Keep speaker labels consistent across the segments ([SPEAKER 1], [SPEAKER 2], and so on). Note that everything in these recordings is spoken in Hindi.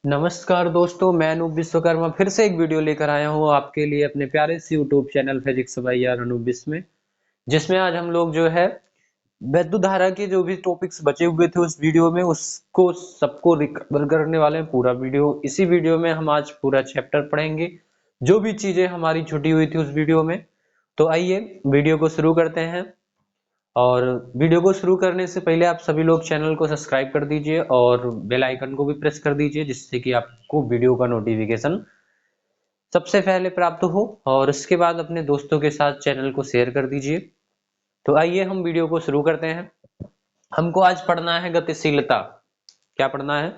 [SPEAKER 1] नमस्कार दोस्तों, मैं अनूप विश्वकर्मा फिर से एक वीडियो लेकर आया हूँ आपके लिए अपने प्यारे से यूट्यूब चैनल फिजिक्स बाय यार अनूप विश्व में। जिसमें आज हम लोग जो है वैद्युत धारा के जो भी टॉपिक्स बचे हुए थे उस वीडियो में उसको सबको रिकवर करने वाले हैं। पूरा वीडियो इसी वीडियो में हम आज पूरा चैप्टर पढ़ेंगे, जो भी चीजें हमारी छुटी हुई थी उस वीडियो में। तो आइए वीडियो को शुरू करते हैं। और वीडियो को शुरू करने से पहले आप सभी लोग चैनल को सब्सक्राइब कर दीजिए और बेल आइकन को भी प्रेस कर दीजिए, जिससे कि आपको वीडियो का नोटिफिकेशन सबसे पहले प्राप्त हो। और उसके बाद अपने दोस्तों के साथ चैनल को शेयर कर दीजिए। तो आइए हम वीडियो को शुरू करते हैं। हमको आज पढ़ना है गतिशीलता। क्या पढ़ना है?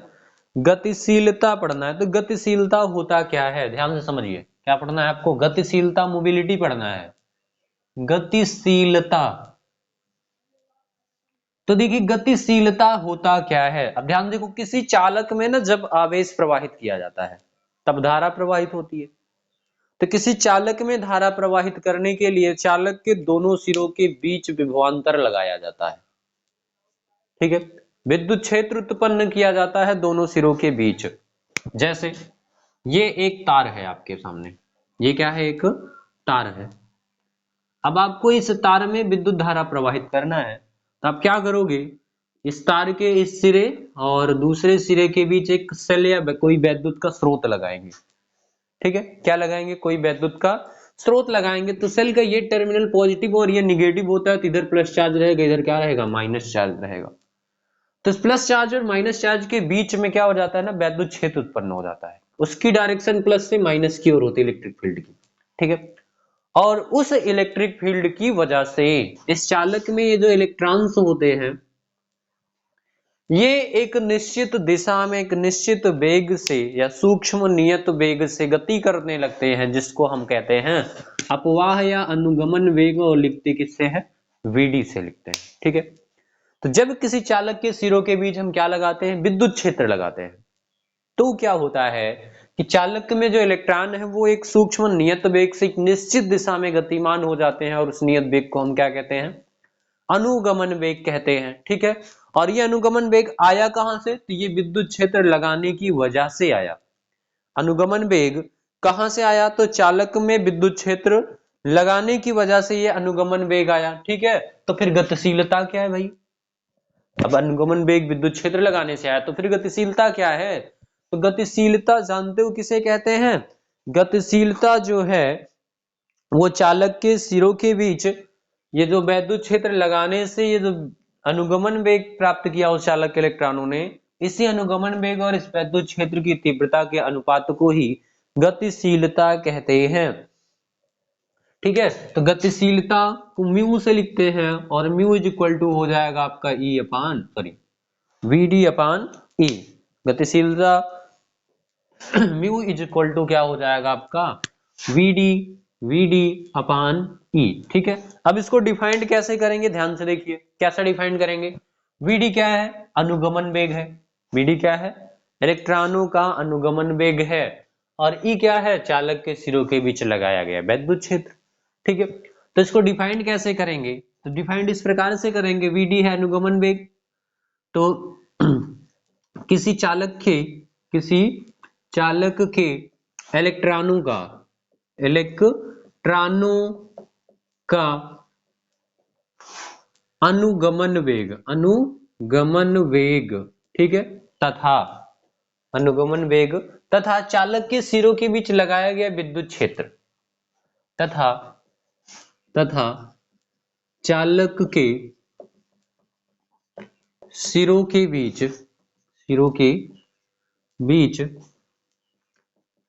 [SPEAKER 1] गतिशीलता पढ़ना है। तो गतिशीलता होता क्या है, ध्यान से समझिए। क्या पढ़ना है आपको? गतिशीलता, मोबिलिटी पढ़ना है। गतिशीलता। तो देखिए गतिशीलता होता क्या है। अब ध्यान देखो, किसी चालक में ना जब आवेश प्रवाहित किया जाता है तब धारा प्रवाहित होती है। तो किसी चालक में धारा प्रवाहित करने के लिए चालक के दोनों सिरों के बीच विभवांतर लगाया जाता है। ठीक है, विद्युत क्षेत्र उत्पन्न किया जाता है दोनों सिरों के बीच। जैसे ये एक तार है आपके सामने, ये क्या है? एक तार है। अब आपको इस तार में विद्युत धारा प्रवाहित करना है, तो आप क्या करोगे? इस तार के इस सिरे और दूसरे सिरे के बीच एक सेल या कोई वैद्युत का स्रोत लगाएंगे। ठीक है, क्या लगाएंगे? कोई वैद्युत का स्रोत लगाएंगे। तो सेल का ये टर्मिनल पॉजिटिव और ये निगेटिव होता है, तो इधर प्लस चार्ज रहेगा, इधर क्या रहेगा? माइनस चार्ज रहेगा। तो इस प्लस चार्ज और माइनस चार्ज के बीच में क्या हो जाता है ना, वैद्युत क्षेत्र उत्पन्न हो जाता है। उसकी डायरेक्शन प्लस से माइनस की ओर होती है इलेक्ट्रिक फील्ड की। ठीक है, और उस इलेक्ट्रिक फील्ड की वजह से इस चालक में ये जो इलेक्ट्रॉन्स होते हैं ये एक निश्चित दिशा में एक निश्चित वेग से या सूक्ष्म नियत वेग से गति करने लगते हैं, जिसको हम कहते हैं अपवाह या अनुगमन वेग। और लिखते किससे है? वीडी से लिखते हैं। ठीक है, तो जब किसी चालक के सिरों के बीच हम क्या लगाते हैं? विद्युत क्षेत्र लगाते हैं। तो क्या होता है कि चालक में जो इलेक्ट्रॉन है वो एक सूक्ष्म नियत वेग से एक निश्चित दिशा में गतिमान हो जाते हैं, और उस नियत वेग को हम क्या कहते हैं? अनुगमन वेग कहते हैं। ठीक है, और ये अनुगमन वेग आया कहां से? तो ये विद्युत क्षेत्र लगाने की वजह से आया। अनुगमन वेग कहां से आया? तो चालक में विद्युत क्षेत्र लगाने की वजह से ये अनुगमन वेग आया। ठीक है, तो फिर गतिशीलता क्या है भाई? अब अनुगमन वेग विद्युत क्षेत्र लगाने से आया, तो फिर गतिशीलता क्या है? तो गतिशीलता जानते हो किसे कहते हैं? गतिशीलता जो है वो चालक के सिरों के बीच ये जो वैद्युत क्षेत्र लगाने से ये जो अनुगमन वेग प्राप्त किया उस चालक के इलेक्ट्रॉनों ने, इसी अनुगमन वेग और इस वैद्युत क्षेत्र की तीव्रता के अनुपात को ही गतिशीलता कहते हैं। ठीक है, तो गतिशीलता को म्यू से लिखते हैं, और म्यू इज इक्वल टू हो जाएगा आपका ई अपान सॉरी वीडी अपान ई। गतिशीलता म्यू इज इक्वल टू क्या हो जाएगा आपका? वीडी वीडी अपान ई। ठीक है, अब इसको डिफाइंड कैसे करेंगे? ध्यान से देखिए कैसे डिफाइंड करेंगे। वीडी क्या है? अनुगमन वेग है। वीडी क्या है? इलेक्ट्रॉनों का अनुगमन वेग है। और ई क्या है? चालक के सिरों के बीच लगाया गया वैद्युत क्षेत्र। ठीक है, तो इसको डिफाइंड कैसे करेंगे? तो डिफाइंड इस प्रकार से करेंगे, वीडी है अनुगमन वेग। तो किसी चालक के इलेक्ट्रॉनों का इलेक्ट्रॉनों का अनुगमन वेग। ठीक है, तथा अनुगमन वेग तथा चालक के सिरों के बीच लगाया गया विद्युत क्षेत्र तथा तथा चालक के सिरों के बीच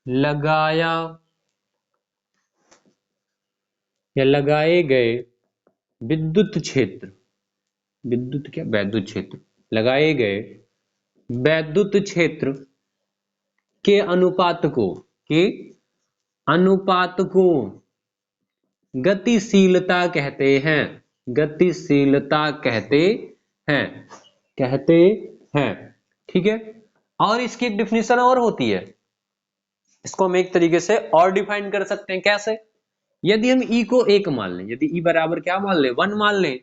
[SPEAKER 1] लगाया या लगाए गए विद्युत क्षेत्र वैद्युत क्षेत्र लगाए गए वैद्युत क्षेत्र के अनुपात को गतिशीलता कहते हैं। गतिशीलता कहते हैं। ठीक है, और इसकी एक डिफिनीशन और होती है। इसको हम एक तरीके से और डिफाइन कर सकते हैं। कैसे? यदि हम ई को एक मान लें, यदि ई बराबर क्या मान लें? 1 मान लें,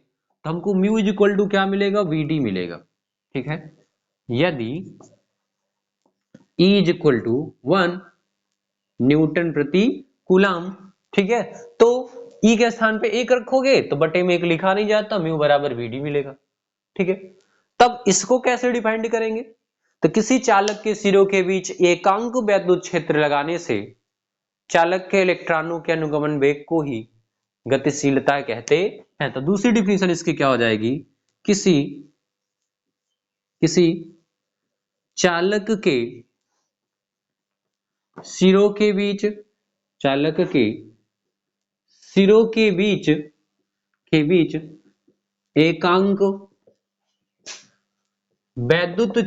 [SPEAKER 1] तो हमको म्यू इज इक्वल टू क्या मिलेगा? वीडी मिलेगा। ठीक है, यदि E is equal to 1 newton प्रति कूलाम। ठीक है, तो E के स्थान पे 1 रखोगे तो बटे में 1 लिखा नहीं जाता, म्यू बराबर VD मिलेगा। ठीक है, तब इसको कैसे डिफाइंड करेंगे? तो किसी चालक के सिरों के बीच एकांक वैद्युत क्षेत्र लगाने से चालक के इलेक्ट्रॉनों के अनुगमन वेग को ही गतिशीलता कहते हैं। तो दूसरी डिफिनेशन इसकी क्या हो जाएगी? किसी किसी चालक के सिरों के बीच चालक के सिरों के बीच एकांक वैद्युत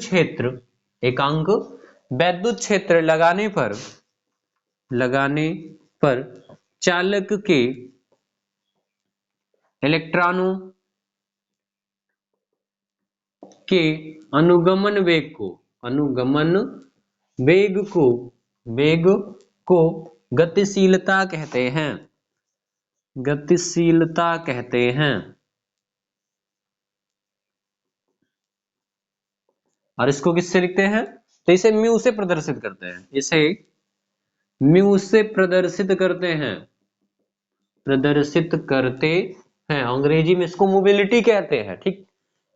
[SPEAKER 1] क्षेत्र लगाने पर चालक के इलेक्ट्रॉनों के अनुगमन वेग को गतिशीलता कहते हैं। और इसको किससे लिखते हैं? तो इसे म्यू से प्रदर्शित करते हैं, अंग्रेजी में इसको मोबिलिटी कहते हैं। ठीक,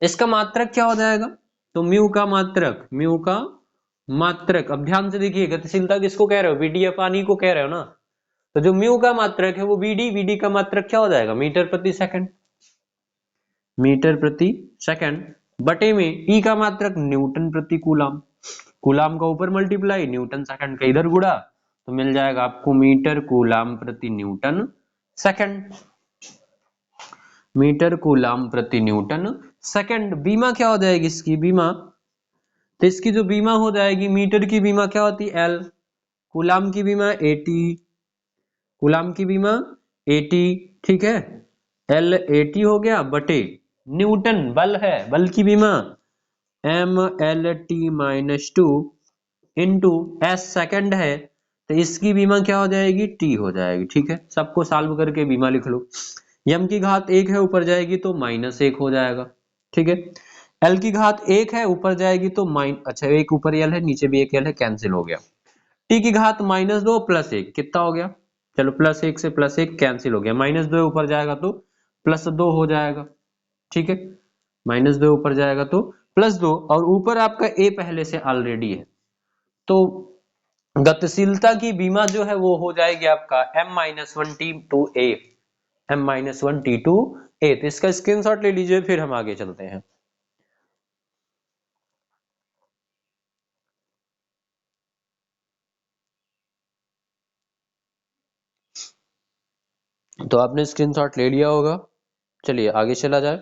[SPEAKER 1] इसका मात्रक क्या हो जाएगा? तो म्यू का मात्रक अब ध्यान से देखिए, गतिशीलता किसको कह रहे हो? बीडी या पानी को कह रहे हो ना। तो जो म्यू का मात्रक है वो बीडी का मात्रक क्या हो जाएगा? मीटर प्रति सेकंड बटे में ई का मात्रक न्यूटन प्रति कूलाम का ऊपर मल्टीप्लाई न्यूटन सेकंड का इधर गुणा, तो मिल जाएगा आपको मीटर कूलाम प्रति न्यूटन सेकंड। बीमा क्या हो जाएगी इसकी? तो इसकी जो बीमा हो जाएगी, मीटर की बीमा क्या होती है? L, कूलाम की बीमा 80, ठीक है, L 80 हो गया बटे न्यूटन बल है, बल की बीमा MLT-2 इंटू S सेकंड है, तो इसकी बीमा क्या हो जाएगी? T हो जाएगी। ठीक है, सबको सॉल्व करके बीमा लिख लो। यम की घात 1 है, ऊपर जाएगी तो -1 हो जाएगा। ठीक है, L की घात 1 है, ऊपर जाएगी तो अच्छा, एक ऊपर L है, नीचे भी एक L है, कैंसिल हो गया। T की घात -2 + 1 कितना हो गया? चलो +1 से +1 कैंसिल हो गया, -2 ऊपर जाएगा तो +2 हो जाएगा। ठीक है, -2 ऊपर जाएगा तो +2, और ऊपर आपका A पहले से ऑलरेडी है, तो गतिशीलता की बीमा जो है वो हो जाएगी आपका M-1T2A। तो इसका स्क्रीनशॉट ले लीजिए, फिर हम आगे चलते हैं। तो आपने स्क्रीनशॉट ले लिया होगा, चलिए आगे चला जाए।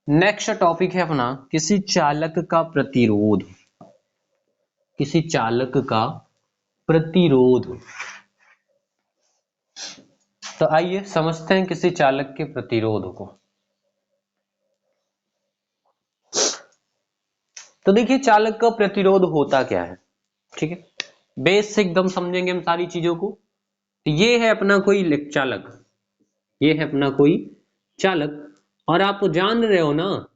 [SPEAKER 1] नेक्स्ट टॉपिक है अपना किसी चालक का प्रतिरोध। तो आइए समझते हैं किसी चालक के प्रतिरोध को। तो देखिए, चालक का प्रतिरोध होता क्या है? ठीक है, बेस से एकदम समझेंगे हम सारी चीजों को। तो ये है अपना कोई चालक, और आप जान रहे हो ना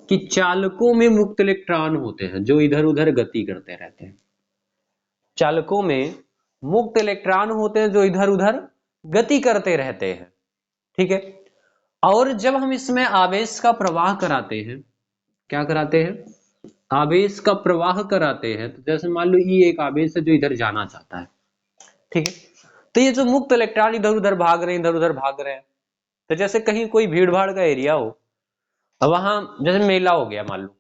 [SPEAKER 1] कि चालकों में मुक्त इलेक्ट्रॉन होते हैं जो इधर उधर गति करते रहते हैं। चालकों में मुक्त इलेक्ट्रॉन होते हैं जो इधर उधर गति करते रहते हैं। ठीक है, और जब हम इसमें आवेश का प्रवाह कराते हैं, क्या कराते हैं? आवेश का प्रवाह कराते हैं। तो जैसे मान लो ये एक आवेश है जो इधर जाना चाहता है। ठीक है, तो ये जो मुक्त इलेक्ट्रॉन इधर उधर भाग रहे हैं, तो जैसे कहीं कोई भीड़ भाड़ का एरिया हो, वहां जैसे मेला हो गया, मान लो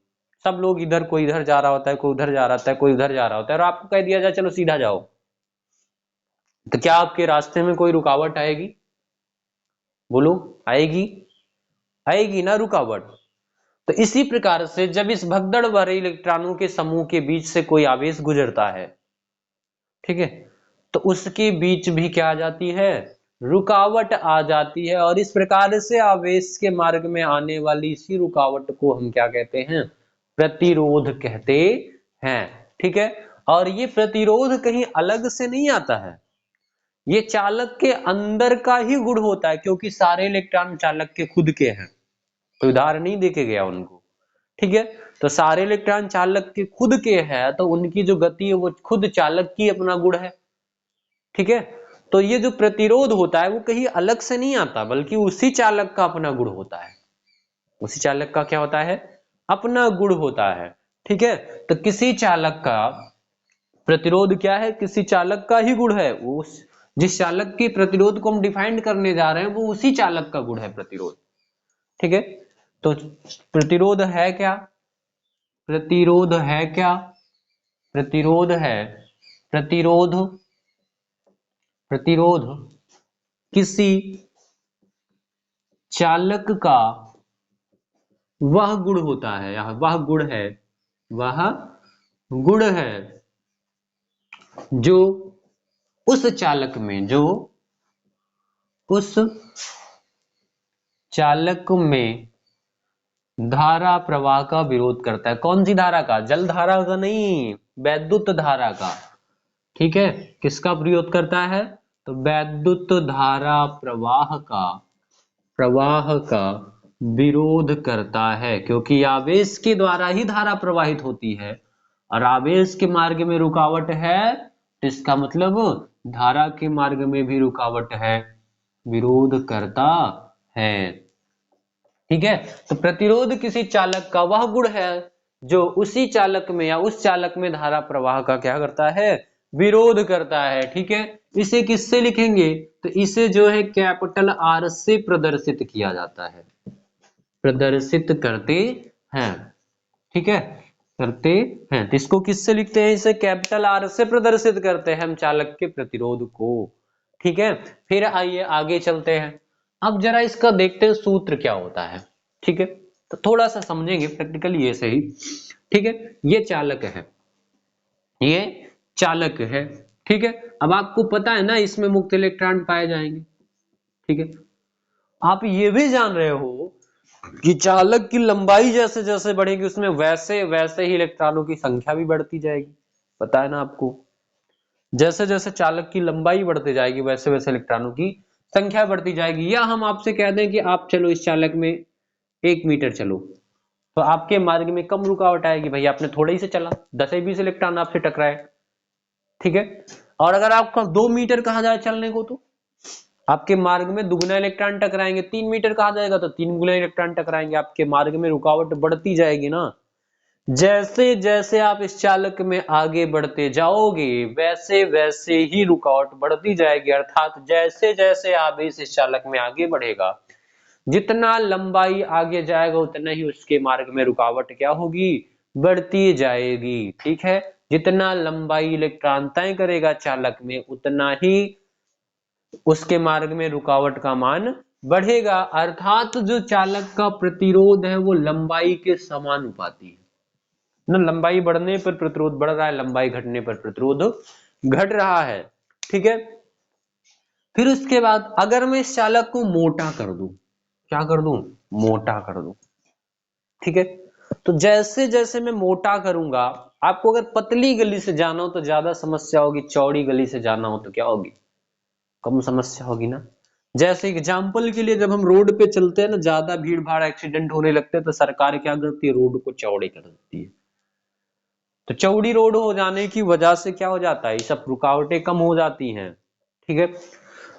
[SPEAKER 1] सब लोग इधर, कोई इधर जा रहा होता है, कोई उधर जा रहा होता है, कोई उधर जा रहा होता है, और आपको कह दिया जाए चलो सीधा जाओ, तो क्या आपके रास्ते में कोई रुकावट आएगी? बोलो, आएगी ना रुकावट। तो इसी प्रकार से जब इस भगदड़ भरे इलेक्ट्रॉनों के समूह के बीच से कोई आवेश गुजरता है, ठीक है, तो उसके बीच भी क्या आ जाती है? रुकावट आ जाती है, और इस प्रकार से आवेश के मार्ग में आने वाली इसी रुकावट को हम क्या कहते हैं? प्रतिरोध कहते हैं। ठीक है, और ये प्रतिरोध कहीं अलग से नहीं आता है, ये चालक के अंदर का ही गुण होता है, क्योंकि सारे इलेक्ट्रॉन चालक के खुद के हैं, तो उदाहरण नहीं देके गया उनको। ठीक है, तो सारे इलेक्ट्रॉन चालक के खुद के हैं, तो उनकी जो गति है वो खुद चालक की अपना गुण है। ठीक है, तो ये जो प्रतिरोध होता है वो कहीं अलग से नहीं आता, बल्कि उसी चालक का अपना गुण होता है। उसी चालक का क्या होता है? अपना गुण होता है। ठीक है, तो किसी चालक का प्रतिरोध क्या है? किसी चालक का ही गुण है। उस जिस चालक के प्रतिरोध को हम डिफाइन करने जा रहे हैं वो उसी चालक का गुण है प्रतिरोध। ठीक है, तो प्रतिरोध है क्या? प्रतिरोध है क्या? प्रतिरोध है, प्रतिरोध, प्रतिरोध किसी चालक का वह गुण होता है, यह वह गुण है, वह गुण है जो उस चालक में, जो उस चालक में धारा प्रवाह का विरोध करता है। कौन सी धारा का? जल धारा का नहीं, वैद्युत धारा का। ठीक है, किसका विरोध करता है? तो वैद्युत धारा प्रवाह का, प्रवाह का विरोध करता है, क्योंकि आवेश के द्वारा ही धारा प्रवाहित होती है और आवेश के मार्ग में रुकावट है, तो इसका मतलब धारा के मार्ग में भी रुकावट है, विरोध करता है। ठीक है, तो प्रतिरोध किसी चालक का वह गुण है जो उसी चालक में या उस चालक में धारा प्रवाह का क्या करता है? विरोध करता है। ठीक है, इसे किससे लिखेंगे? तो इसे जो है कैपिटल आर से प्रदर्शित किया जाता है, प्रदर्शित करते हैं। ठीक है, करते हैं, तो इसको किससे लिखते हैं? इसे कैपिटल आर से प्रदर्शित करते हैं हम चालक के प्रतिरोध को। ठीक है, फिर आइए आगे चलते हैं। अब जरा इसका देखते हैं सूत्र क्या होता है। ठीक है, तो थोड़ा सा समझेंगे प्रैक्टिकली ये सही। ठीक है, ये चालक है, ये चालक है। ठीक है, अब आपको पता है ना इसमें मुक्त इलेक्ट्रॉन पाए जाएंगे। ठीक है, आप ये भी जान रहे हो कि चालक की लंबाई जैसे जैसे बढ़ेगी उसमें वैसे वैसे ही इलेक्ट्रॉनों की संख्या भी बढ़ती जाएगी। पता है ना आपको, जैसे जैसे चालक की लंबाई बढ़ती जाएगी वैसे वैसे इलेक्ट्रॉनों की संख्या बढ़ती जाएगी। या हम आपसे कह दें कि आप चलो इस चालक में 1 मीटर चलो, तो आपके मार्ग में कम रुकावट आएगी, भाई आपने थोड़े ही से चला, 10 से 20 इलेक्ट्रॉन आपसे टकराए। ठीक है, और अगर आपका 2 मीटर कहा जाए चलने को, तो आपके मार्ग में दुगुना इलेक्ट्रॉन टकराएंगे। 3 मीटर कहा जाएगा तो 3 गुना इलेक्ट्रॉन टकराएंगे, आपके मार्ग में रुकावट बढ़ती जाएगी ना। जैसे जैसे आप इस चालक में आगे बढ़ते जाओगे वैसे वैसे ही रुकावट बढ़ती जाएगी, अर्थात जैसे जैसे आप इस चालक में आगे बढ़ेगा, जितना लंबाई आगे जाएगा उतना ही उसके मार्ग में रुकावट क्या होगी? बढ़ती जाएगी। ठीक है, जितना लंबाई इलेक्ट्रॉन तय करेगा चालक में उतना ही उसके मार्ग में रुकावट का मान बढ़ेगा, अर्थात जो चालक का प्रतिरोध है वो लंबाई के समानुपाती है ना। लंबाई बढ़ने पर प्रतिरोध बढ़ रहा है, लंबाई घटने पर प्रतिरोध घट रहा है। ठीक है, फिर उसके बाद अगर मैं इस चालक को मोटा कर दूं, क्या कर दूं? मोटा कर दूं। ठीक है, तो जैसे जैसे मैं मोटा करूंगा, आपको अगर पतली गली से जाना हो तो ज्यादा समस्या होगी, चौड़ी गली से जाना हो तो क्या होगी? कम समस्या होगी ना। जैसे एग्जाम्पल के लिए जब हम रोड पे चलते हैं ना, ज्यादा भीड़ भाड़ एक्सीडेंट होने लगते हैं तो सरकार क्या करती है? रोड को चौड़े कर देती है। तो चौड़ी रोड हो जाने की वजह से क्या हो जाता है? ये सब रुकावटें कम हो जाती हैं। ठीक है,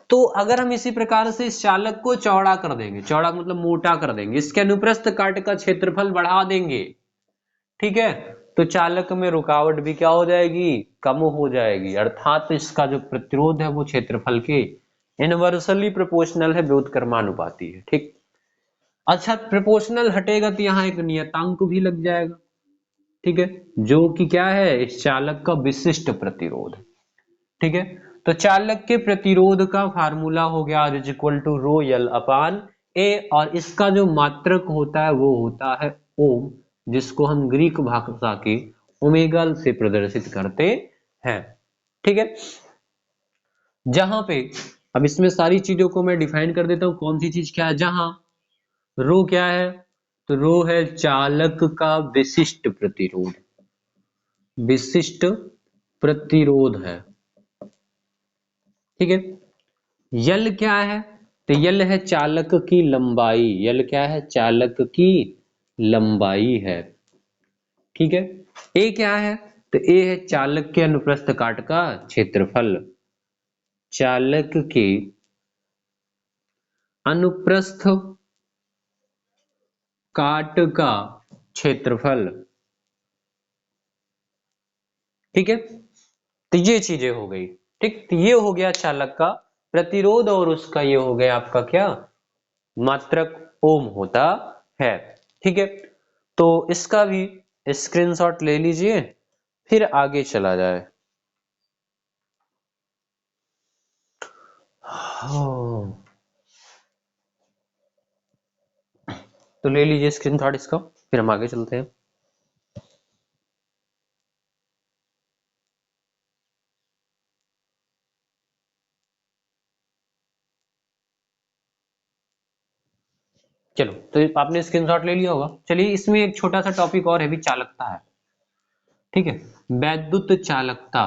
[SPEAKER 1] तो अगर हम इसी प्रकार से इस चालक को चौड़ा कर देंगे, चौड़ा मतलब मोटा कर देंगे, इसके अनुप्रस्थ काट का क्षेत्रफल बढ़ा देंगे, ठीक है, तो चालक में रुकावट भी क्या हो जाएगी? कम हो जाएगी, अर्थात इसका जो प्रतिरोध है वो क्षेत्रफल के इनवर्सली प्रोपोर्शनल है, व्युत्क्रमानुपाती है। ठीक, अच्छा प्रोपोर्शनल हटेगा तो यहाँ एक नियतांक भी लग जाएगा। ठीक है, जो कि क्या है? इस चालक का विशिष्ट प्रतिरोध। ठीक है, तो चालक के प्रतिरोध का फार्मूला हो गया R = रो एल अपान ए, और इसका जो मात्रक होता है वो होता है ओम, जिसको हम ग्रीक भाषा के ओमेगा से प्रदर्शित करते हैं। ठीक है, जहां पे अब इसमें सारी चीजों को मैं डिफाइन कर देता हूं, कौन सी चीज क्या है। जहां रो क्या है? तो रो है चालक का विशिष्ट प्रतिरोध, विशिष्ट प्रतिरोध है। ठीक है। यल क्या है? तो यल है चालक की लंबाई। यल क्या है? चालक की लंबाई है। ठीक है। ए क्या है? तो ए है चालक के अनुप्रस्थ काट का क्षेत्रफल। चालक के अनुप्रस्थ काट का क्षेत्रफल। ठीक है। तो ये चीजें हो गई। ठीक, तो ये हो गया चालक का प्रतिरोध, और उसका ये हो गया आपका क्या? मात्रक ओम होता है। ठीक है। तो इसका भी स्क्रीनशॉट ले लीजिए, फिर आगे चला जाए। हाँ, तो ले लीजिए स्क्रीनशॉट इसका, फिर हम आगे चलते हैं। चलो, तो आपने स्क्रीनशॉट ले लिया होगा। चलिए, इसमें एक छोटा सा टॉपिक और है भी, चालकता है। ठीक है। वैद्युत चालकता।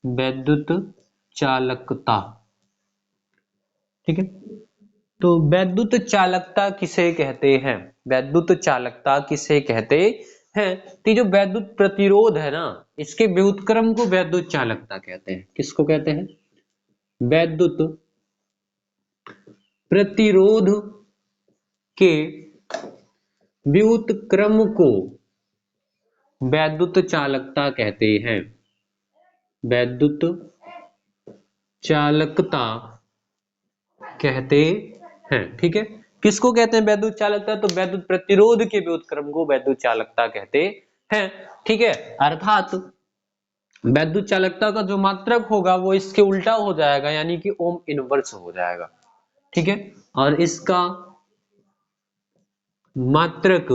[SPEAKER 1] वैद्युत चालकता। ठीक है। तो वैद्युत चालकता किसे कहते हैं? वैद्युत चालकता किसे कहते हैं? तो जो वैद्युत प्रतिरोध है ना, इसके व्युत्क्रम को वैद्युत चालकता कहते हैं। किसको कहते हैं? वैद्युत प्रतिरोध के व्युत्क्रम को वैद्युत चालकता कहते हैं। वैद्युत चालकता कहते हैं। ठीक है। किसको कहते हैं वैद्युत चालकता? तो वैद्युत प्रतिरोध के व्युत्क्रम को वैद्युत चालकता कहते हैं। ठीक है। अर्थात वैद्युत चालकता का जो मात्रक होगा वो इसके उल्टा हो जाएगा, यानी कि ओम इनवर्स हो जाएगा। ठीक है। और इसका मात्रक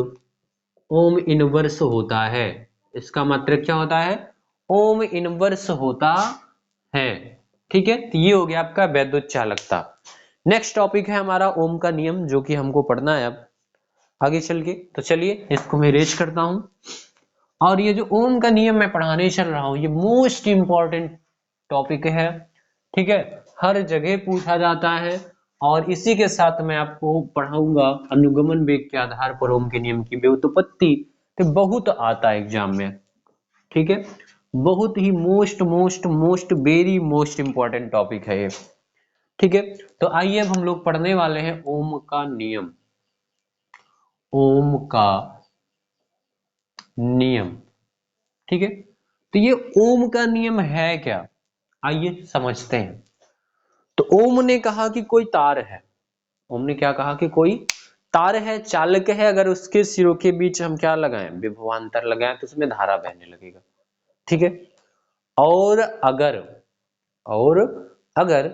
[SPEAKER 1] ओम इनवर्स होता है। इसका मात्रक क्या होता है? ओम इनवर्स होता है। ठीक है। तो ये हो गया आपका वैद्युत चालकता। नेक्स्ट टॉपिक है हमारा ओम का नियम, जो कि हमको पढ़ना है अब आगे चल के। तो चलिए, इसको मैं रेज करता हूं। और ये जो ओम का नियम मैं पढ़ाने चल रहा हूं, ये मोस्ट इंपॉर्टेंट टॉपिक है। ठीक है। हर जगह पूछा जाता है, और इसी के साथ मैं आपको पढ़ाऊंगा अनुगमन वेग के आधार पर ओम के नियम की व्युत्पत्ति। तो बहुत आता है एग्जाम में। ठीक है। बहुत ही most most most very most important topic है ये। ठीक है। तो आइए अब हम लोग पढ़ने वाले हैं ओम का नियम। ओम का नियम। ठीक है। तो ये ओम का नियम है क्या? आइए समझते हैं। तो ओम ने कहा कि कोई तार है। ओम ने क्या कहा? कि कोई तार है, चालक है, अगर उसके सिरों के बीच हम क्या लगाएं? विभवांतर लगाएं, तो उसमें धारा बहने लगेगा। ठीक है। और अगर और अगर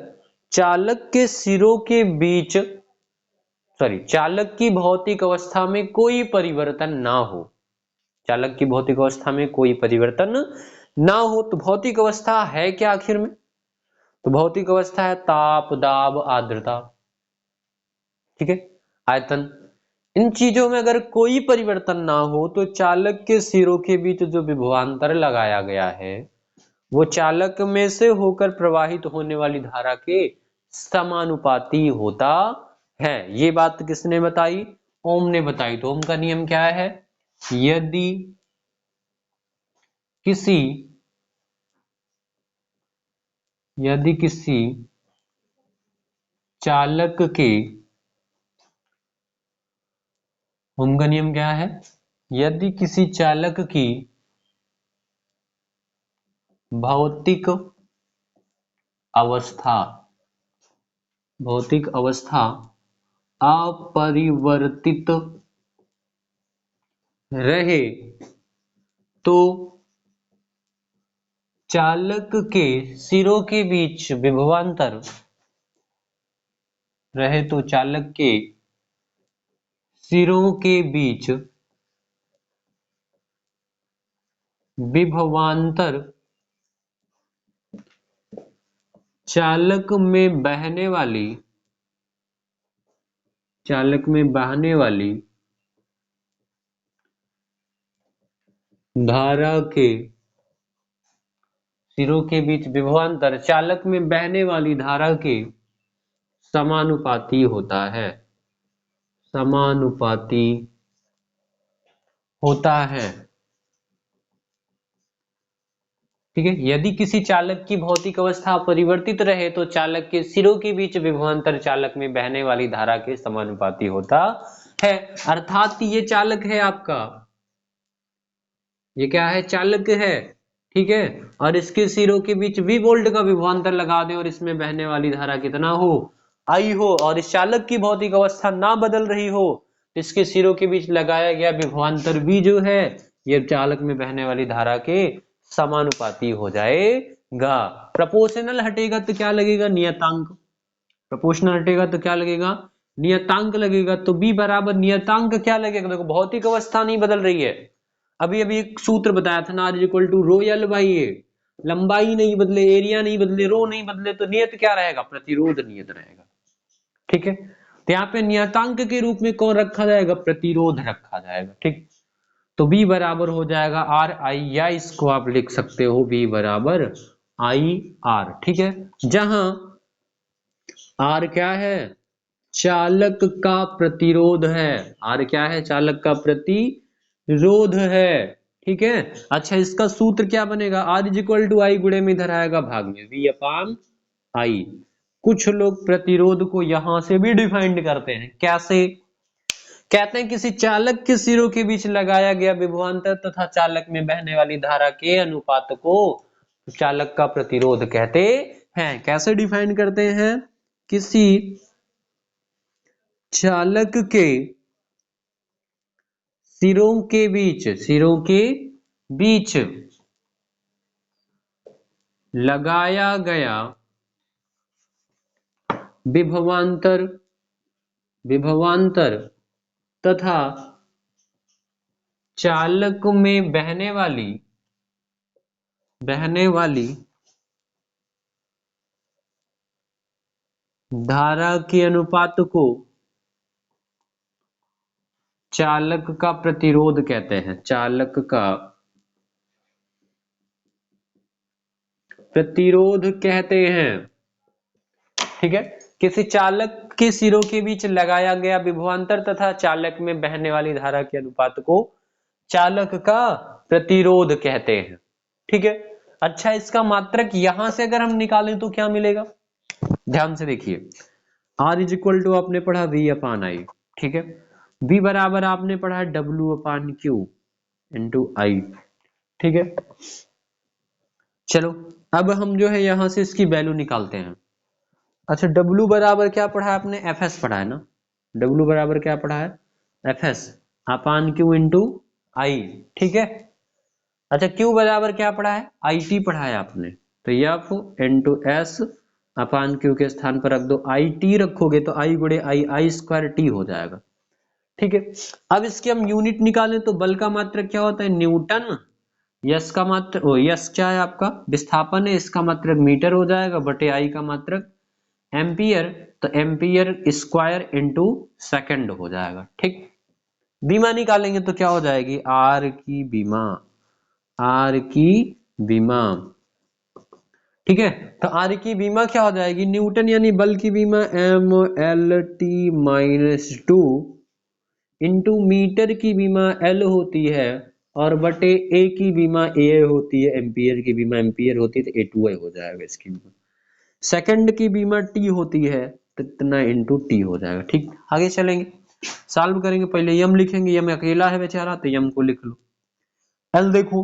[SPEAKER 1] चालक के सिरों के बीच, सॉरी, चालक की भौतिक अवस्था में कोई परिवर्तन ना हो, चालक की भौतिक अवस्था में कोई परिवर्तन ना हो, तो भौतिक अवस्था है क्या आखिर में? तो भौतिक अवस्था है ताप, दाब, आर्द्रता। ठीक है। आयतन। इन चीजों में अगर कोई परिवर्तन ना हो, तो चालक के सिरों के बीच जो विभवांतर लगाया गया है, वो चालक में से होकर प्रवाहित होने वाली धारा के समानुपाती होता है। ये बात किसने बताई? ओम ने बताई। तो ओम का नियम क्या है? यदि किसी यदि किसी चालक के, ओम का नियम क्या है? यदि किसी चालक की भौतिक अवस्था भौतिक अवस्था अपरिवर्तित रहे, तो चालक के सिरों के बीच विभवांतर रहे, तो चालक के सिरों के बीच विभवांतर चालक में बहने वाली धारा के सिरों के बीच विभवांतर चालक में बहने वाली धारा के समानुपाती होता है, समानुपाती होता है। ठीक है, यदि किसी चालक की भौतिक अवस्था अपरिवर्तित रहे तो चालक के सिरों के बीच विभवांतर चालक में बहने वाली धारा के समानुपाती होता है। अर्थात ये चालक है आपका, ये क्या है, चालक है। ठीक है, और इसके सिरों के बीच V वोल्ट का विभवांतर लगा दें और इसमें बहने वाली धारा कितना हो, I हो, और इस चालक की भौतिक अवस्था ना बदल रही हो, इसके सिरों के बीच लगाया गया विभवांतर V जो है ये चालक में बहने वाली धारा के समानुपाती हो जाएगा। प्रोपोर्शनल हटेगा तो क्या लगेगा, नियतांक। प्रोपोर्शनल हटेगा तो क्या लगेगा, नियतांक लगेगा। तो B बराबर नियतांक क्या लगेगा, देखो भौतिक अवस्था नहीं बदल रही है। अभी अभी एक सूत्र बताया था ना, ρ/L/A, लंबाई नहीं बदले, एरिया नहीं बदले, रो नहीं बदले, तो नियत क्या रहेगा, प्रतिरोध नियत रहेगा। ठीक है, तो यहाँ पे नियतांक के रूप में कौन रखा जाएगा, प्रतिरोध रखा जाएगा। ठीक, तो B बराबर हो जाएगा RI, या इसको आप लिख सकते हो B बराबर IR। ठीक है, जहां R क्या है, चालक का प्रतिरोध है। R क्या है, चालक का प्रतिरोध है। ठीक है, अच्छा इसका सूत्र क्या बनेगा, R = I गुणे में इधर आएगा भाग में V/I। कुछ लोग प्रतिरोध को यहां से भी डिफाइंड करते हैं, कैसे, कहते हैं किसी चालक के सिरों के बीच लगाया गया विभवांतर तथा चालक में बहने वाली धारा के अनुपात को चालक का प्रतिरोध कहते हैं। कैसे डिफाइन करते हैं, किसी चालक के सिरों के बीच लगाया गया विभवांतर तथा चालक में बहने वाली धारा के अनुपात को चालक का प्रतिरोध कहते हैं, चालक का प्रतिरोध कहते हैं। ठीक है, किसी चालक के सिरों के बीच लगाया गया विभवांतर तथा चालक में बहने वाली धारा के अनुपात को चालक का प्रतिरोध कहते हैं। ठीक है, अच्छा इसका मात्रक यहां से अगर हम निकालें तो क्या मिलेगा, ध्यान से देखिए। R = आपने पढ़ा V/I। ठीक है, V बराबर आपने पढ़ा W/Q × I। ठीक है, चलो अब हम जो है यहां से इसकी वैल्यू निकालते हैं। अच्छा W बराबर क्या पढ़ा है आपने, Fs पढ़ा है ना, W बराबर क्या पढ़ा है, Fs/Q × I। ठीक है, अच्छा Q बराबर क्या पढ़ा है, IT पढ़ा है आपने, तो F × S/Q के स्थान पर रख दो, IT रखोगे तो I × I II हो जाएगा। ठीक है, अब इसके हम यूनिट निकालें तो बल का मात्रक क्या होता है, न्यूटन, यस का मात्रक, यस क्या है आपका विस्थापन है, इसका मात्रक मीटर हो जाएगा, बटे आई का मात्रक एम्पियर, तो एम्पियर स्क्वायर इंटू सेकंड हो जाएगा। ठीक, बीमा निकालेंगे तो क्या हो जाएगी, आर की बीमा। ठीक है, तो आर की बीमा क्या हो जाएगी, न्यूटन यानी बल की बीमा MLT-2 इंटू मीटर की बीमा L होती है, और बटे A की बीमा A होती है, एम्पियर की बीमा एम्पियर होती है, तो A2I हो जाएगा इसकी बीमा। सेकंड की बीमा T होती है, तो इतना इंटू T हो जाएगा। ठीक, आगे चलेंगे, सॉल्व करेंगे, पहले यम लिखेंगे, यम अकेला है बेचारा तो यम को लिख लो। L देखो,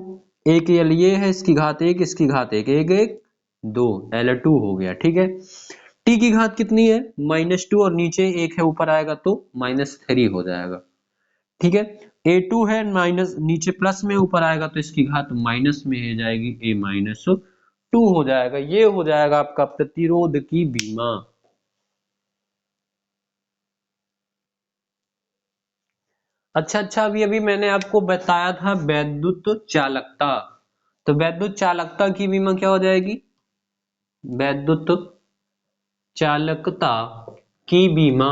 [SPEAKER 1] एक L ये है, इसकी घात 1, इसकी घात 1, 1 1 2, L2 हो गया। ठीक है, T की घात कितनी है, -2, और नीचे 1 है, ऊपर आएगा तो -3 हो जाएगा। ठीक है, A2 है माइनस, नीचे प्लस में, ऊपर आएगा तो इसकी घात माइनस में हो जाएगी, A-2 हो जाएगा। ये हो जाएगा आपका प्रतिरोध की बीमा। अच्छा अभी अभी मैंने आपको बताया था वैद्युत चालकता, तो वैद्युत चालकता की बीमा क्या हो जाएगी, वैद्युत चालकता की बीमा,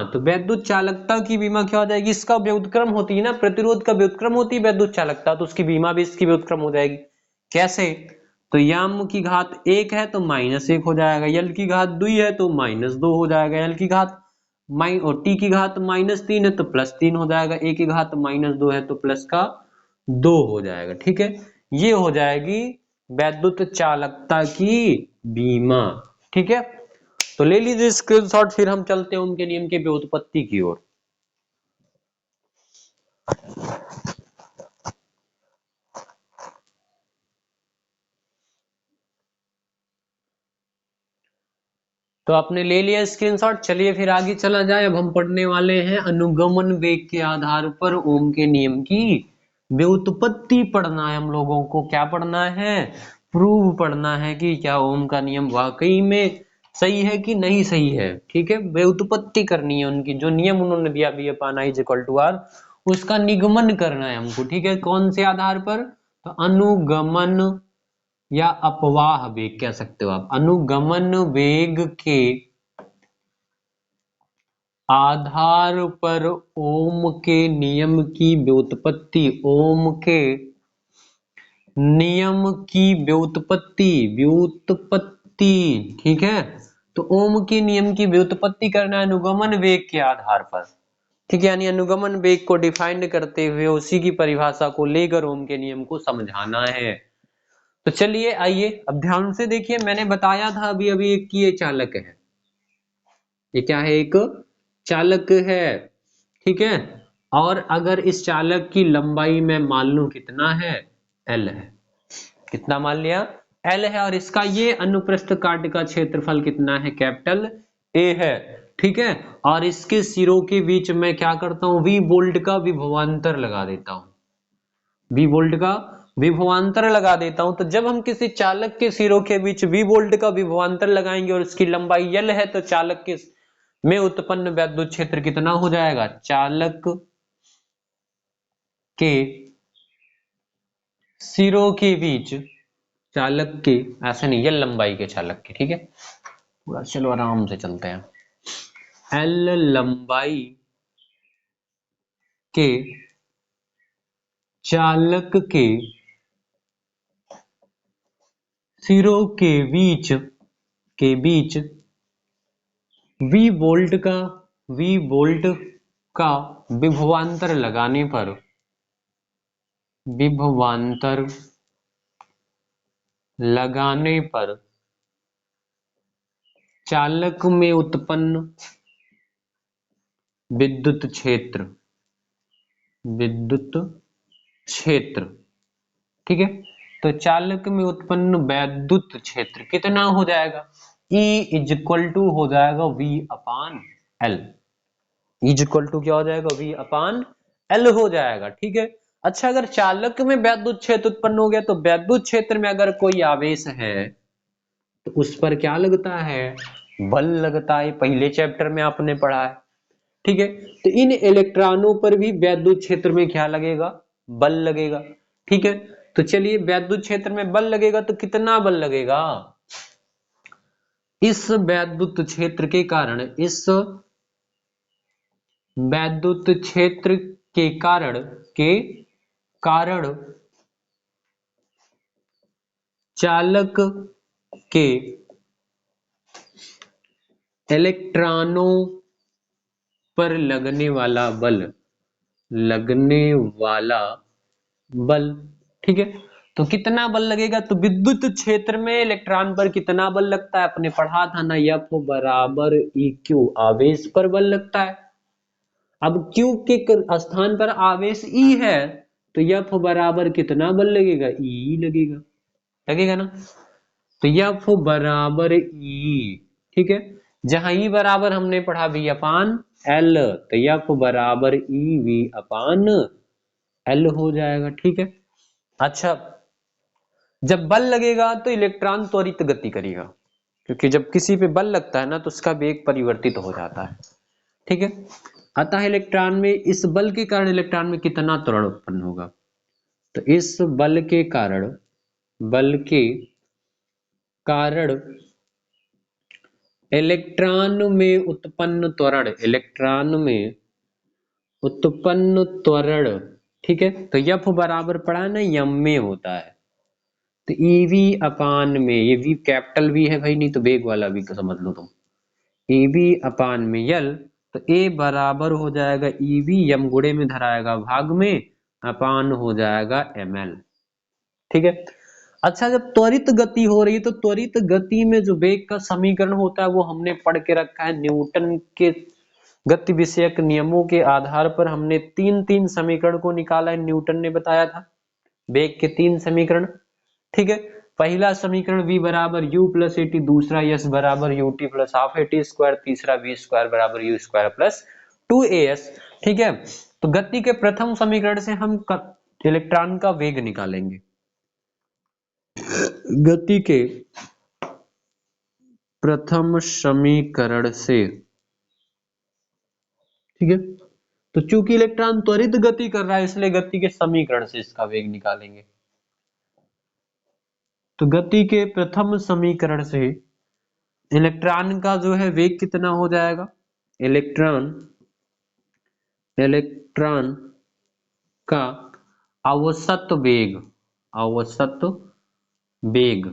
[SPEAKER 1] तो वैद्युत चालकता की बीमा क्या हो जाएगी, इसका व्युत्क्रम होती है ना, प्रतिरोध का व्युत्क्रम होती है वैद्युत चालकता, तो उसकी बीमा भी इसकी व्युत्क्रम हो जाएगी। कैसे? तो यम की घात 1 है तो -1 हो जाएगा, यल की घात 2 है तो -2 हो जाएगा, यल की घात और टी की घात -3 है तो +3 हो जाएगा, ए की घात -2 है तो प्लस का 2 हो जाएगा। ठीक है, ये हो जाएगी वैद्युत चालकता की बीमा। ठीक है, तो ले लीजिए स्क्रीनशॉट, फिर हम चलते हैं उनके नियम के व्युत्पत्ति की ओर। तो आपने ले लिया स्क्रीनशॉट, चलिए फिर आगे चला जाए। अब हम पढ़ने वाले हैं अनुगमन वेग के आधार पर ओम के नियम की व्युत्पत्ति पढ़ना है हम लोगों को। क्या पढ़ना है? प्रूव पढ़ना है कि क्या ओम का नियम वाकई में सही है कि नहीं सही है। ठीक है, व्युत्पत्ति करनी है उनकी, जो नियम उन्होंने दिया V upon I is equal to R, उसका निगमन करना है हमको। ठीक है, कौन से आधार पर? तो अनुगमन या अपवाह वेग कह सकते हो आप, अनुगमन वेग के आधार पर ओम के नियम की व्युत्पत्ति, ओम के नियम की व्युत्पत्ति, व्युत्पत्ति। ठीक है, तो ओम के नियम की व्युत्पत्ति करना है अनुगमन वेग के आधार पर। ठीक है, यानी अनुगमन वेग को डिफाइन करते हुए उसी की परिभाषा को लेकर ओम के नियम को समझाना है। तो चलिए आइए अब ध्यान से देखिए, मैंने बताया था अभी अभी एक कि ये चालक है, ये क्या है? एक चालक है। ठीक है, और अगर इस चालक की लंबाई में मान लूं कितना है? L है। कितना मान लिया? L है, और इसका ये अनुप्रस्थ काट का क्षेत्रफल कितना है? कैपिटल A है। ठीक है, और इसके सिरों के बीच में क्या करता हूं? V वोल्ट का विभवांतर लगा देता हूं, V वोल्ट का विभवांतर लगा देता हूं। तो जब हम किसी चालक के सिरों के बीच V वोल्ट का विभवांतर लगाएंगे और उसकी लंबाई L है, तो चालक के में उत्पन्न वैद्युत क्षेत्र कितना हो जाएगा? चालक के सिरों के बीच, चालक के, ऐसे नहीं, L लंबाई के चालक के। ठीक है, पूरा चलो आराम से चलते हैं। L लंबाई के चालक के सिरों के बीच V वोल्ट का विभवांतर लगाने पर, विभवांतर लगाने पर चालक में उत्पन्न विद्युत क्षेत्र, विद्युत क्षेत्र। ठीक है, तो चालक में उत्पन्न वैद्युत क्षेत्र कितना हो जाएगा? E इज इक्वल टू हो जाएगा V upon L। Is equal to क्या हो जाएगा? V अपान L हो जाएगा। ठीक है, अच्छा, अगर चालक में वैद्युत क्षेत्र उत्पन्न हो गया तो वैद्युत क्षेत्र में अगर कोई आवेश है तो उस पर क्या लगता है? बल लगता है। पहले चैप्टर में आपने पढ़ा है। ठीक है, तो इन इलेक्ट्रॉनों पर भी वैद्युत क्षेत्र में क्या लगेगा? बल लगेगा। ठीक है, तो चलिए, वैद्युत क्षेत्र में बल लगेगा तो कितना बल लगेगा? इस वैद्युत क्षेत्र के कारण, इस वैद्युत क्षेत्र के कारण चालक के इलेक्ट्रॉनों पर लगने वाला बल, ठीक है, तो कितना बल लगेगा? तो विद्युत क्षेत्र में इलेक्ट्रॉन पर कितना बल लगता है? आपने पढ़ा था ना, F बराबर EQ, आवेश पर बल लगता है। अब Q के स्थान पर आवेश E है, तो F बराबर कितना बल लगेगा? E लगेगा, लगेगा ना। तो F बराबर E, ठीक है, जहां E बराबर हमने पढ़ा V अपान L, तो F बराबर E V अपान L हो जाएगा। ठीक है, अच्छा, जब बल लगेगा तो इलेक्ट्रॉन त्वरित गति करेगा, क्योंकि जब किसी पे बल लगता है ना तो उसका वेग परिवर्तित हो जाता है। ठीक है, अतः इलेक्ट्रॉन में, इस बल के कारण इलेक्ट्रॉन में कितना त्वरण उत्पन्न होगा? तो इस बल के कारण इलेक्ट्रॉन में उत्पन्न त्वरण, ठीक है, तो F बराबर पड़ा है ना, m में होता है। तो ईवी अपान में, ये वी कैपिटल वी है भाई, नहीं तो वेग वाला वी को समझ लो तुम, ईवी अपान में यल, तो ए बराबर हो जाएगा ईवी, यम गुणे में धराएगा भाग में, अपान हो जाएगा ml। ठीक है। अच्छा, जब त्वरित गति हो रही है तो त्वरित गति में जो वेग का समीकरण होता है वो हमने पढ़ के रखा है, न्यूटन के गति विषयक नियमों के आधार पर हमने तीन तीन समीकरण को निकाला है, न्यूटन ने बताया था वेग के तीन समीकरण। ठीक है। पहला समीकरण v बराबर u प्लस ए टी, दूसरा s बराबर U T plus half A T square, तीसरा v स्क्वायर बराबर यू स्क्वायर प्लस 2as। ठीक है। तो गति के प्रथम समीकरण से हम इलेक्ट्रॉन का वेग निकालेंगे। गति के प्रथम समीकरण से, ठीक है, तो चूंकि इलेक्ट्रॉन त्वरित गति कर रहा है इसलिए गति के समीकरण से इसका वेग निकालेंगे। तो गति के प्रथम समीकरण से इलेक्ट्रॉन का जो है वेग कितना हो जाएगा, इलेक्ट्रॉन का औसत वेग, औसत वेग।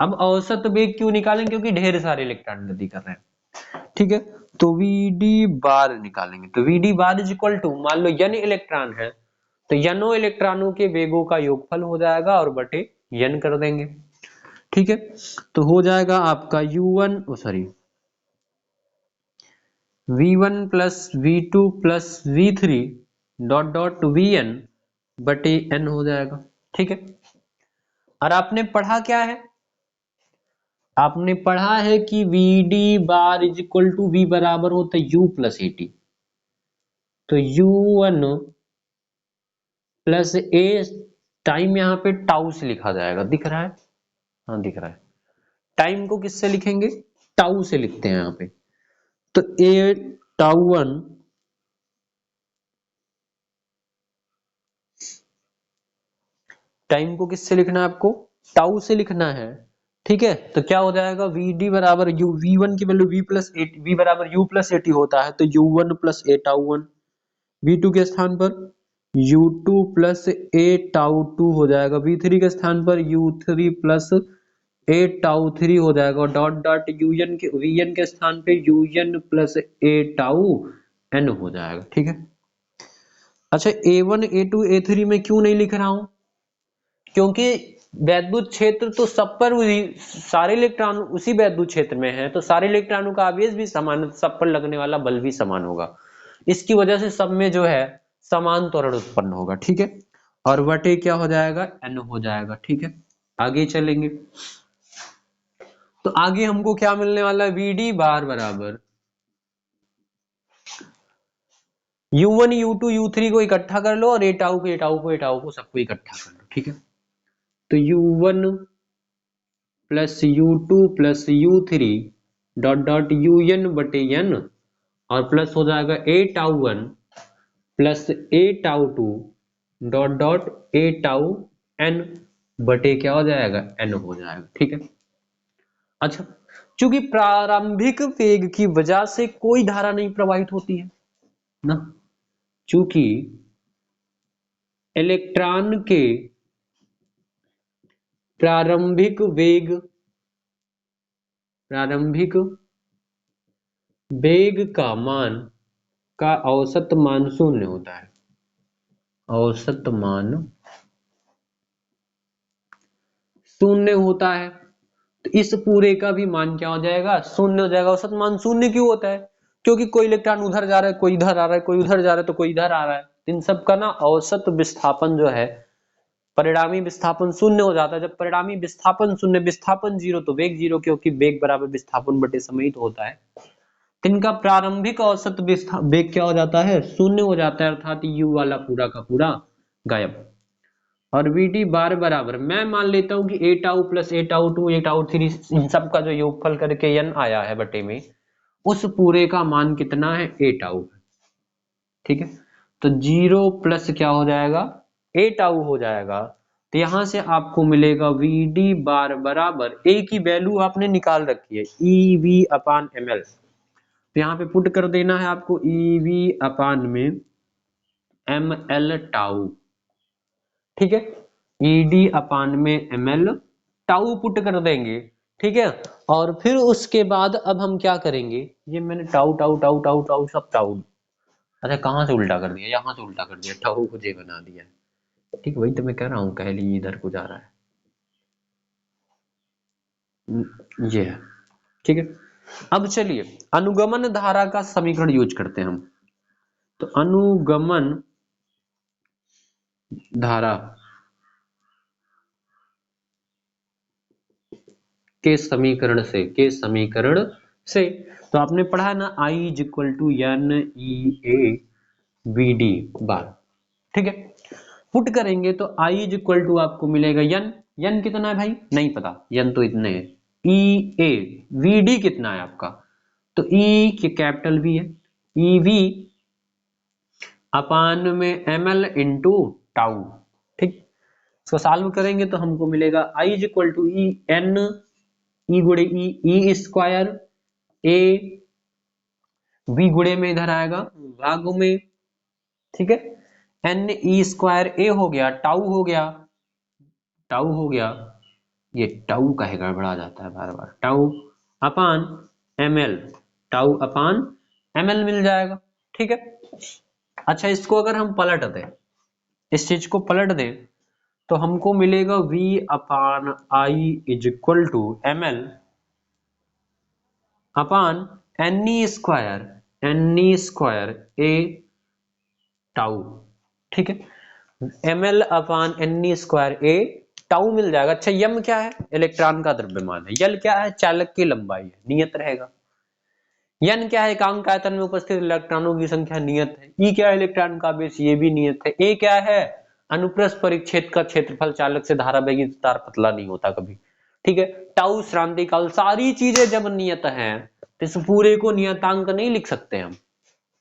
[SPEAKER 1] अब औसत वेग क्यों निकालेंगे, क्योंकि ढेर सारे इलेक्ट्रॉन गति कर रहे हैं। ठीक है। तो Vd बार निकालेंगे, तो Vd bar is equal to, मान लो n इलेक्ट्रॉन है तो नों इलेक्ट्रॉनों के वेगों का योगफल हो जाएगा और बटे n कर देंगे। ठीक है। तो हो जाएगा आपका u1 sorry v1 plus v2 plus v3 dot dot vn बटे n हो जाएगा। ठीक है। और आपने पढ़ा क्या है, आपने पढ़ा है कि Vd bar is equal to v बराबर होता है u प्लस ए टी, तो u1 प्लस ए, टाइम यहाँ पे टाउ से लिखा जाएगा, दिख रहा है, हाँ दिख रहा है। टाइम को किससे लिखेंगे, टाउ से लिखते हैं यहाँ पे, तो ए टाउ1 टाइम को किससे लिखना है आपको, टाउ से लिखना है। ठीक है। तो क्या हो जाएगा, Vd बराबर यू, V1 की वैल्यू V बराबर U प्लस ए टी होता है, तो U1 प्लस ए टाउ1, V2 के स्थान पर U2 प्लस ए टाउ2 हो जाएगा, V3 के स्थान पर U3 प्लस ए टाउ3 हो जाएगा, और डॉट डॉट यूएन के Vn के स्थान पे UN plus a tau n हो जाएगा। ठीक है। अच्छा, A1 A2 A3 में क्यों नहीं लिख रहा हूं, क्योंकि वैद्युत क्षेत्र तो सब पर सारे इलेक्ट्रॉन उसी वैद्युत क्षेत्र में है, तो सारे इलेक्ट्रॉनों का आवेश भी समान, सब पर लगने वाला बल भी समान होगा, इसकी वजह से सब में जो है समान त्वरण उत्पन्न होगा। ठीक है। और वटे क्या हो जाएगा, n हो जाएगा। ठीक है। आगे चलेंगे तो आगे हमको क्या मिलने वाला है, Vd बार बराबर U1 U2 U3 को इकट्ठा कर लो और ए टाउ को सबको इकट्ठा कर लो। ठीक है। तो U1 plus U2 plus U3 dot dot UN बटे n, और प्लस हो जाएगा a tau plus a tau dot dot a tau n बटे क्या हो जाएगा, n हो जाएगा। ठीक है। अच्छा, चूंकि प्रारंभिक वेग की वजह से कोई धारा नहीं प्रवाहित होती है ना, चूंकि इलेक्ट्रॉन के प्रारंभिक वेग का मान का औसत मान शून्य होता है, औसत मान शून्य होता है, तो इस पूरे का भी मान क्या हो जाएगा, शून्य हो जाएगा। औसत मान शून्य क्यों होता है, क्योंकि कोई इलेक्ट्रॉन उधर जा रहा है, कोई इधर आ रहा है, कोई उधर जा रहा है, तो कोई इधर आ रहा है, इन सब का ना औसत विस्थापन जो है, परिणामी विस्थापन शून्य हो जाता है। जब परिणामी विस्थापन शून्य, विस्थापन जीरो तो वेग जीरो, क्योंकि वेग बराबर विस्थापन बटे समय तो होता है, तो इनका प्रारंभिक औसत वेग क्या हो जाता है, शून्य हो जाता है, अर्थात यू वाला पूरा का पूरा गायब। और Vd बार बराबर मैं मान लेता हूं कि a tau plus a tau two a tau three, इन सब का जो योगफल करके n आया है बटे में, उस पूरे का मान कितना है, ए टाउ। ठीक है। तो जीरो प्लस क्या हो जाएगा, ए टाउ हो जाएगा, तो यहां से आपको मिलेगा Vd बार बराबर, ए की वैल्यू आपने निकाल रखी है EV अपान ml, तो यहाँ पे पुट कर देना है आपको EV अपान में ml टाउ। ठीक है। ईडी अपान में ml, टाउ पुट कर देंगे, ठीक है। और फिर उसके बाद अब हम क्या करेंगे, ये मैंने tau tau tau tau tau सब टाउ, अच्छा कहाँ से उल्टा कर दिया, यहाँ से उल्टा कर दिया, टाउ को जे बना दिया, ठीक, वही तो मैं कह रहा हूँ, कह ली इधर को जा रहा है, ये है, ठीक है। अब चलिए अनुगमन धारा का समीकरण यूज करते हैं हम। तो अनुगमन धारा के समीकरण से तो आपने पढ़ा ना, I is equal to N E A V D bar, ठीक है। पुट करेंगे तो I इज इक्वल टू आपको मिलेगा यन कितना है भाई नहीं पता, यन तो इतने है, ई ए वी डी कितना है आपका, तो ई के कैपिटल भी है, ई वी अपान में एम एल इंटू टाउ, ठीक। इसको सॉल्व करेंगे तो हमको मिलेगा I is equal to E N E गुड़े ई स्क्वायर ए बी गुड़े में इधर आएगा भाग में, ठीक है। एन ई स्क्वायर ए हो गया, टाउ हो गया, ये टाउ का है गड़बड़ा जाता है बार बार, टाउ अपान एम एल, टाउ अपान एम एल मिल जाएगा, ठीक है। अच्छा इसको अगर हम पलट दें, इस चीज को पलट दें तो हमको मिलेगा v upon I is equal to M L upon N E square A tau, ठीक है। M L upon N E square A tau मिल जाएगा। अच्छा यम क्या है, इलेक्ट्रॉन का द्रव्यमान है, यल क्या है, चालक की लंबाई है, नियत रहेगा। यन क्या है, एकांक आयतन में उपस्थित इलेक्ट्रॉनों की संख्या, नियत है। ई क्या है, इलेक्ट्रॉन का बेस, ये भी नियत है। ए क्या है, अनुप्रस्थ परिच्छेद का क्षेत्रफल, चालक से धारावाही तार पतला नहीं होता कभी, ठीक है। टाउ श्रांति काल, सारी चीजें जब नियत हैं तो इस पूरे को नियतांक नहीं लिख सकते हम,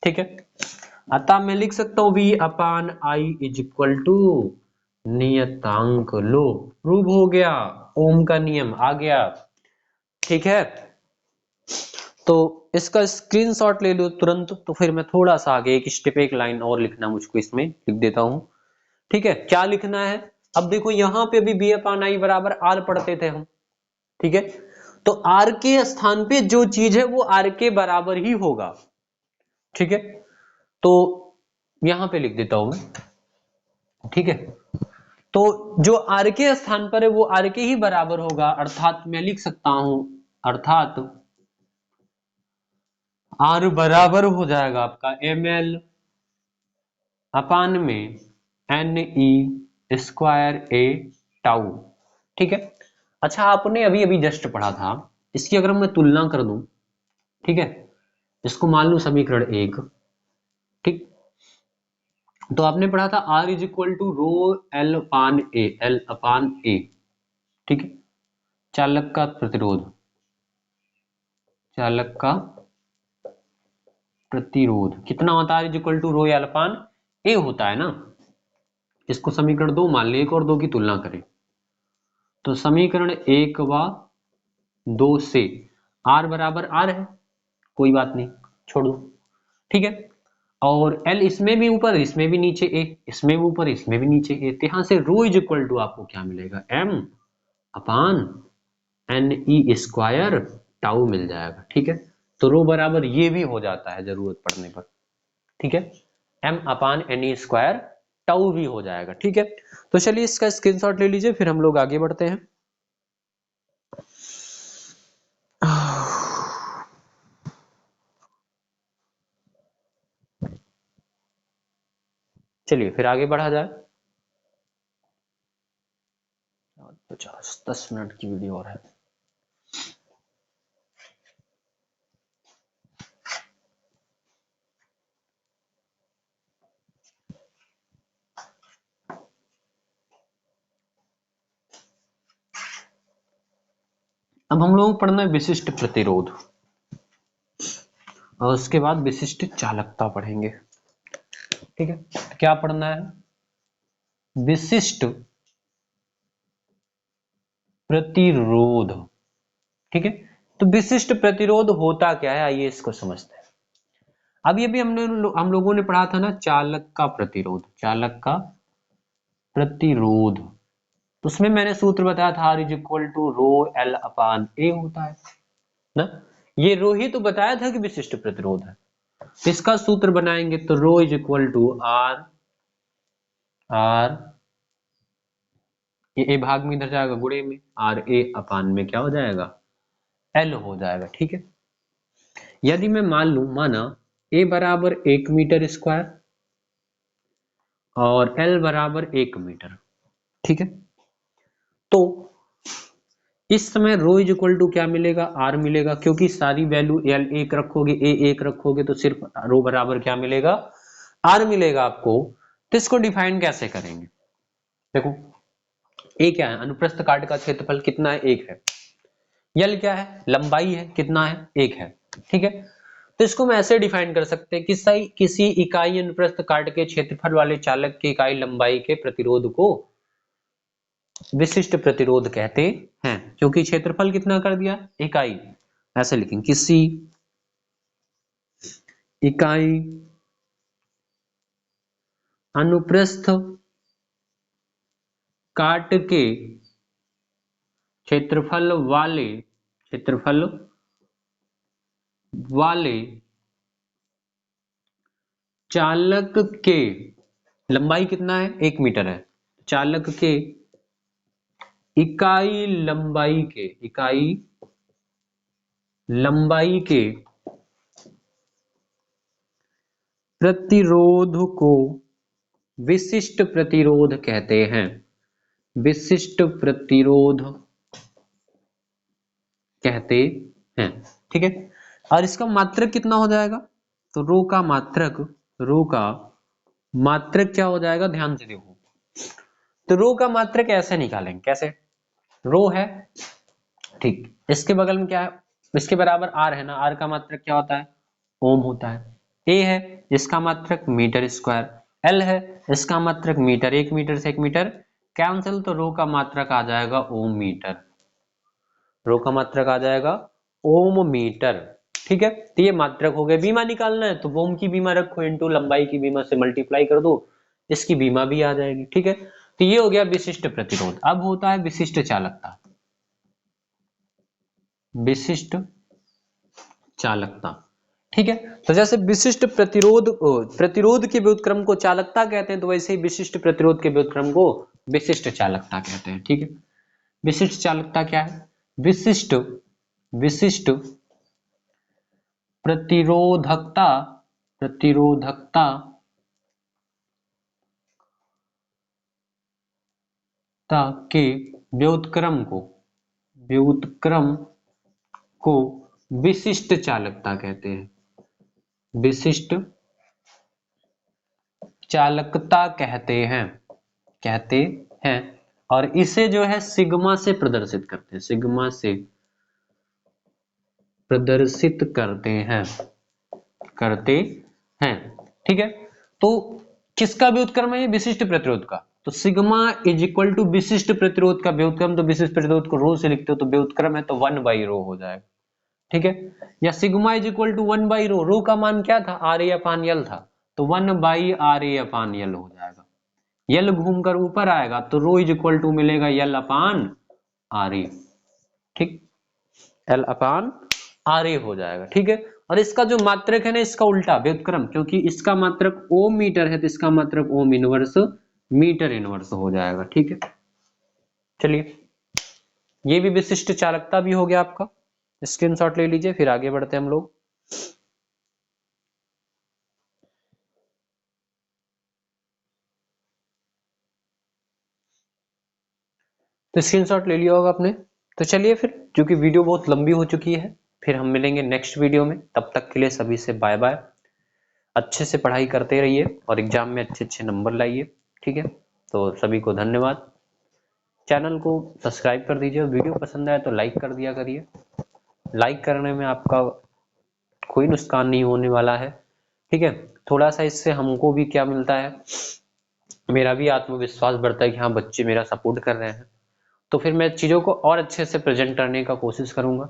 [SPEAKER 1] ठीक है। अतः मैं लिख सकता हूं v upon I is equal to नियतांक, लो प्रूव हो गया, ओम का नियम आ गया, ठीक है। तो इसका स्क्रीनशॉट ले लो तुरंत, तो फिर मैं थोड़ा सा आगे एक स्टेप एक लाइन और लिखना मुझको इसमें लिख देता हूं, ठीक है। क्या लिखना है, अब देखो यहाँ पे भी बी अपान आई बराबर आर पढ़ते थे हम, ठीक है। तो आर के स्थान पे जो चीज है वो आर के बराबर ही होगा, ठीक है। तो यहां पे लिख देता हूं मैं, ठीक है। तो जो आर के स्थान पर है वो आर के ही बराबर होगा, अर्थात मैं लिख सकता हूं, अर्थात आर बराबर हो जाएगा आपका एम एल अपान में N E square A tau, ठीक है। अच्छा आपने अभी अभी जस्ट पढ़ा था, इसकी अगर मैं तुलना कर दूं, ठीक है, इसको मान लो समीकरण एक, ठीक। तो आपने पढ़ा था R is equal to rho L upon A, ठीक है। चालक का प्रतिरोध, चालक का प्रतिरोध कितना होता है, R is equal to rho L upon A होता है ना। इसको समीकरण दो मान ले, एक और दो की तुलना करें, तो समीकरण एक व दो से R बराबर R है, कोई बात नहीं छोड़ दो, ठीक है। और L इसमें भी ऊपर इसमें भी नीचे A, इसमें भी ऊपर इसमें भी नीचे A, तो यहां से रो इज इक्वल टू आपको क्या मिलेगा, M अपान एन ई स्क्वायर टाउ मिल जाएगा, ठीक है। तो रो बराबर ये भी हो जाता है जरूरत पड़ने पर, ठीक है। एम अपान एन ई स्क्वायर टाउ भी हो जाएगा, ठीक है। तो चलिए इसका स्क्रीनशॉट ले लीजिए, फिर हम लोग आगे बढ़ते हैं। चलिए फिर आगे बढ़ा जाए, 50-10 मिनट की वीडियो और है। अब हम लोग पढ़ना है विशिष्ट प्रतिरोध, और उसके बाद विशिष्ट चालकता पढ़ेंगे, ठीक है। तो क्या पढ़ना है, विशिष्ट प्रतिरोध, ठीक है। तो विशिष्ट प्रतिरोध होता क्या है, आइए इसको समझते हैं। अभी अभी हम लोगों ने पढ़ा था ना चालक का प्रतिरोध, चालक का प्रतिरोध, उसमें मैंने सूत्र बताया था R is equal to rho L upon A होता है ना। ये रो ही तो बताया था कि विशिष्ट प्रतिरोध है। इसका सूत्र बनाएंगे तो rho is equal to R R ये ए भाग में इधर जाएगा गुणे में, आर ए अपान में क्या हो जाएगा, एल हो जाएगा। ठीक है, यदि मैं मान लूं, माना ए बराबर 1 मीटर स्क्वायर और एल बराबर 1 मीटर, ठीक है, तो इस समय रो इज इक्वल टू क्या मिलेगा, आर मिलेगा, क्योंकि सारी वैल्यू एल एक रखोगे, ए एक रखोगे तो सिर्फ रो बराबर क्या मिलेगा, आर मिलेगा आपको। तो इसको डिफाइन कैसे करेंगे, देखो ए क्या है, अनुप्रस्थ काट का क्षेत्रफल कितना है, 1 है। यल क्या है, लंबाई है, कितना है, 1 है। ठीक है, तो इसको हम ऐसे डिफाइन कर सकते हैं कि किसी इकाई अनुप्रस्थ काट के क्षेत्रफल वाले चालक की इकाई लंबाई के प्रतिरोध को विशिष्ट प्रतिरोध कहते हैं, क्योंकि क्षेत्रफल कितना कर दिया, इकाई। ऐसे लिखेंगे, किसी इकाई अनुप्रस्थ काट के क्षेत्रफल वाले चालक के लंबाई कितना है, 1 मीटर है, चालक के इकाई लंबाई के प्रतिरोध को विशिष्ट प्रतिरोध कहते हैं, विशिष्ट प्रतिरोध कहते हैं। ठीक है, और इसका मात्रक कितना हो जाएगा, तो रो का मात्रक क्या हो जाएगा, ध्यान से देखो। तो रो का मात्रक ऐसे निकालेंगे, कैसे, रो है, ठीक, इसके बगल में क्या है, इसके बराबर आर है ना, आर का मात्रक क्या होता है, ओम होता है। ए है, इसका मात्रक मीटर स्क्वायर। एल है, इसका मात्रक मीटर, 1 मीटर से 1 मीटर कैंसिल, तो रो का मात्रक आ जाएगा ओम मीटर, रो का मात्रक आ जाएगा ओम मीटर। ठीक है, तो ये मात्रक हो गए। बीमा निकालना है तो ओम की बीमा रखो इनटू लंबाई की बीमा से मल्टीप्लाई कर दो, इसकी बीमा भी आ जाएगी। ठीक है, तो ये हो गया विशिष्ट प्रतिरोध। अब होता है विशिष्ट चालकता, विशिष्ट चालकता। ठीक है, तो जैसे विशिष्ट प्रतिरोध के व्युत्क्रम को चालकता कहते हैं, तो वैसे ही विशिष्ट प्रतिरोध के व्युत्क्रम को विशिष्ट चालकता कहते हैं। ठीक है, विशिष्ट चालकता क्या है, विशिष्ट प्रतिरोधकता के व्युत्क्रम को विशिष्ट चालकता कहते हैं, विशिष्ट चालकता कहते हैं। और इसे जो है सिग्मा से प्रदर्शित करते हैं, सिग्मा से प्रदर्शित करते हैं। ठीक है, तो किसका व्युत्क्रम है ये, विशिष्ट प्रतिरोध का। तो सिग्मा इज इक्वल टू विशिष्ट प्रतिरोध का व्युत्क्रम, तो विशिष्ट प्रतिरोध को रो से लिखते हो तो व्युत्क्रम है तो 1/रो हो जाएगा। ठीक है, या सिग्मा इज इक्वल टू 1/रो, रो का मान क्या था, आर ए अपान यल था, तो 1/RA अपान यल हो जाएगा। यल घूमकर ऊपर आएगा तो रो इज इक्वल टू मिलेगा यल अपान आर ए। ठीक, एल अपान आर ए हो जाएगा। ठीक है, और इसका जो मात्रक है ना, इसका उल्टा व्युत्क्रम, क्योंकि इसका मात्रक ओम मीटर है तो इसका मात्रक ओम इनवर्स मीटर इनवर्स हो जाएगा। ठीक है, चलिए ये भी विशिष्ट चालकता भी हो गया आपका, स्क्रीनशॉट ले लीजिए, फिर आगे बढ़ते हैं हम लोग। तो स्क्रीनशॉट ले लिया होगा आपने। तो चलिए फिर, क्योंकि वीडियो बहुत लंबी हो चुकी है, फिर हम मिलेंगे नेक्स्ट वीडियो में। तब तक के लिए सभी से बाय बाय। अच्छे से पढ़ाई करते रहिए और एग्जाम में अच्छे अच्छे नंबर लाइए। ठीक है, तो सभी को धन्यवाद। चैनल को सब्सक्राइब कर दीजिए, वीडियो पसंद आए तो लाइक कर दिया करिए। लाइक करने में आपका कोई नुकसान नहीं होने वाला है। ठीक है, थोड़ा सा इससे हमको भी क्या मिलता है, मेरा भी आत्मविश्वास बढ़ता है कि हाँ बच्चे मेरा सपोर्ट कर रहे हैं, तो फिर मैं चीज़ों को और अच्छे से प्रेजेंट करने का कोशिश करूंगा।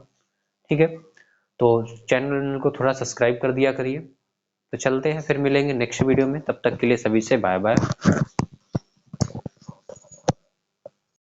[SPEAKER 1] ठीक है, तो चैनल को थोड़ा सब्सक्राइब कर दिया करिए। तो चलते हैं, फिर मिलेंगे नेक्स्ट वीडियो में, तब तक के लिए सभी से बाय बाय।